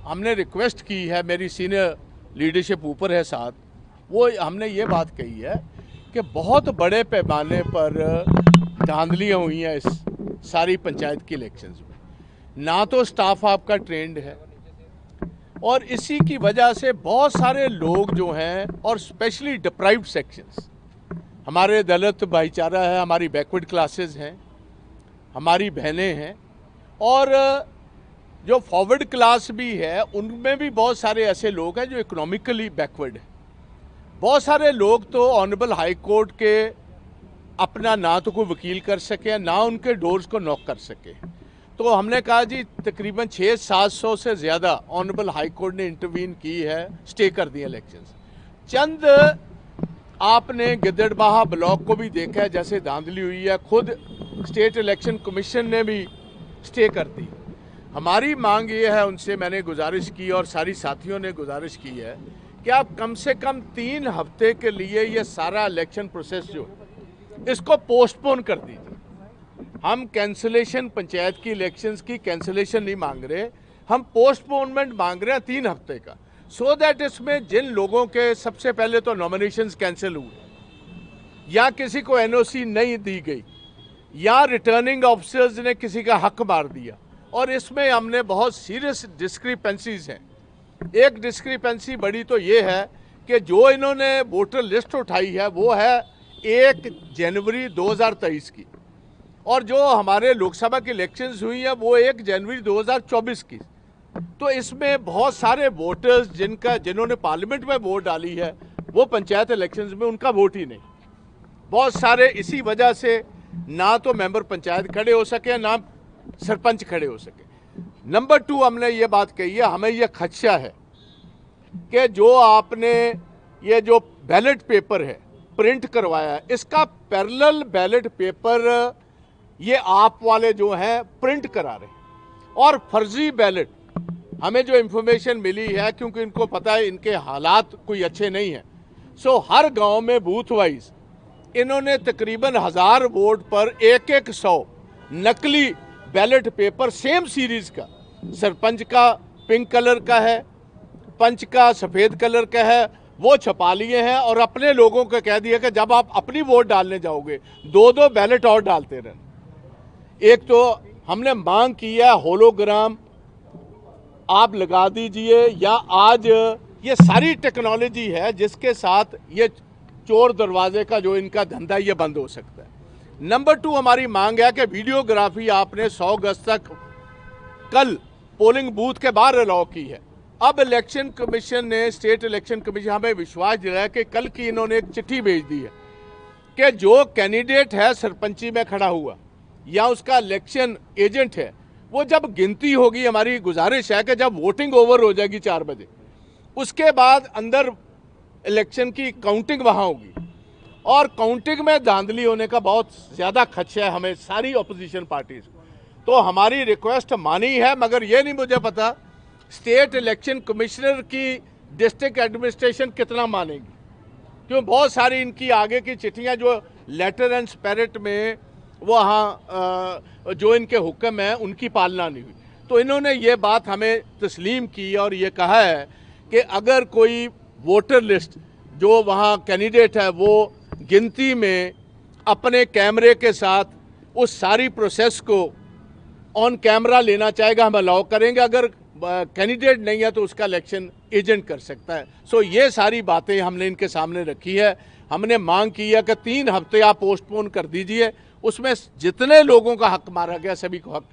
हमने रिक्वेस्ट की है, मेरी सीनियर लीडरशिप ऊपर है साथ, वो हमने ये बात कही है कि बहुत बड़े पैमाने पर धांधलियाँ हुई हैं इस सारी पंचायत की इलेक्शंस में। ना तो स्टाफ आपका ट्रेंड है और इसी की वजह से बहुत सारे लोग जो हैं, और स्पेशली डिप्राइव्ड सेक्शंस, हमारे दलित भाईचारा है, हमारी बैकवर्ड क्लासेस हैं, हमारी बहनें हैं, और जो फॉरवर्ड क्लास भी है उनमें भी बहुत सारे ऐसे लोग हैं जो इकोनॉमिकली बैकवर्ड हैं। बहुत सारे लोग तो ऑनरेबल हाई कोर्ट के अपना ना तो कोई वकील कर सके, ना उनके डोर्स को नॉक कर सके। तो हमने कहा जी तकरीबन 600-700 से ज़्यादा ऑनरेबल हाई कोर्ट ने इंटरवीन की है, स्टे कर दिए इलेक्शंस। चंद आपने गिद्दड़बाहा ब्लॉक को भी देखा है, जैसे धांधली हुई है, खुद स्टेट इलेक्शन कमीशन ने भी स्टे कर दी। हमारी मांग ये है, उनसे मैंने गुजारिश की और सारी साथियों ने गुजारिश की है कि आप कम से कम 3 हफ्ते के लिए ये सारा इलेक्शन प्रोसेस जो इसको पोस्टपोन कर दीजिए। हम कैंसिलेशन, पंचायत की इलेक्शंस की कैंसिलेशन नहीं मांग रहे, हम पोस्टपोनमेंट मांग रहे हैं 3 हफ्ते का, सो दैट इसमें जिन लोगों के सबसे पहले तो नॉमिनेशंस कैंसिल हुए या किसी को एनओसी नहीं दी गई या रिटर्निंग ऑफिसर्स ने किसी का हक मार दिया, और इसमें हमने बहुत सीरियस डिस्क्रिपेंसीज हैं। एक डिस्क्रिपेंसी बड़ी तो ये है कि जो इन्होंने वोटर लिस्ट उठाई है वो है 1 जनवरी 2023 की, और जो हमारे लोकसभा की इलेक्शंस हुई है वो 1 जनवरी 2024 की। तो इसमें बहुत सारे वोटर्स जिन्होंने पार्लियामेंट में वोट डाली है वो पंचायत इलेक्शंस में उनका वोट ही नहीं। बहुत सारे इसी वजह से ना तो मेंबर पंचायत खड़े हो सके, ना सरपंच खड़े हो सके। नंबर 2, हमने ये बात कही है, हमें ये खदशा है कि जो आपने ये जो बैलेट पेपर है प्रिंट करवाया है, इसका पैरेलल बैलेट पेपर ये आप वाले जो हैं प्रिंट करा रहे हैं, और फर्जी बैलेट, हमें जो इंफॉर्मेशन मिली है, क्योंकि इनको पता है इनके हालात कोई अच्छे नहीं हैं, सो हर गांव में बूथ वाइज इन्होंने तकरीबन 1000 वोट पर 100 नकली बैलेट पेपर सेम सीरीज का, सरपंच का पिंक कलर का है, पंच का सफ़ेद कलर का है, वो छपा लिए हैं, और अपने लोगों को कह दिया कि जब आप अपनी वोट डालने जाओगे 2-2 बैलेट और डालते रहना। एक तो हमने मांग की है होलोग्राम आप लगा दीजिए, या आज ये सारी टेक्नोलॉजी है जिसके साथ ये चोर दरवाजे का जो इनका धंधा ये बंद हो सकता है। नंबर 2, हमारी मांग है कि वीडियोग्राफी आपने 100 अगस्त तक कल पोलिंग बूथ के बाहर अलाउ की है। अब इलेक्शन कमीशन ने, स्टेट इलेक्शन कमीशन हमें विश्वास दिलाया कि कल की इन्होंने एक चिट्ठी भेज दी है कि जो कैंडिडेट है सरपंची में खड़ा हुआ या उसका इलेक्शन एजेंट है, वो जब गिनती होगी, हमारी गुजारिश है कि जब वोटिंग ओवर हो जाएगी 4 बजे, उसके बाद अंदर इलेक्शन की काउंटिंग वहाँ होगी, और काउंटिंग में धांधली होने का बहुत ज़्यादा खदशा है हमें सारी अपोजिशन पार्टीज को। तो हमारी रिक्वेस्ट मानी है, मगर ये नहीं मुझे पता स्टेट इलेक्शन कमिश्नर की डिस्ट्रिक्ट एडमिनिस्ट्रेशन कितना मानेगी, क्यों बहुत सारी इनकी आगे की चिट्ठियाँ जो लेटर एंड स्पिरिट में वहाँ जो इनके हुक्म हैं उनकी पालना नहीं हुई। तो इन्होंने ये बात हमें तस्लीम की और ये कहा है कि अगर कोई वोटर लिस्ट जो वहाँ कैंडिडेट है वो गिनती में अपने कैमरे के साथ उस सारी प्रोसेस को ऑन कैमरा लेना चाहेगा, हम अलाउ करेंगे। अगर कैंडिडेट नहीं है तो उसका इलेक्शन एजेंट कर सकता है। सो ये सारी बातें हमने इनके सामने रखी है। हमने मांग की है कि 3 हफ्ते आप पोस्टपोन कर दीजिए, उसमें जितने लोगों का हक मारा गया सभी को हक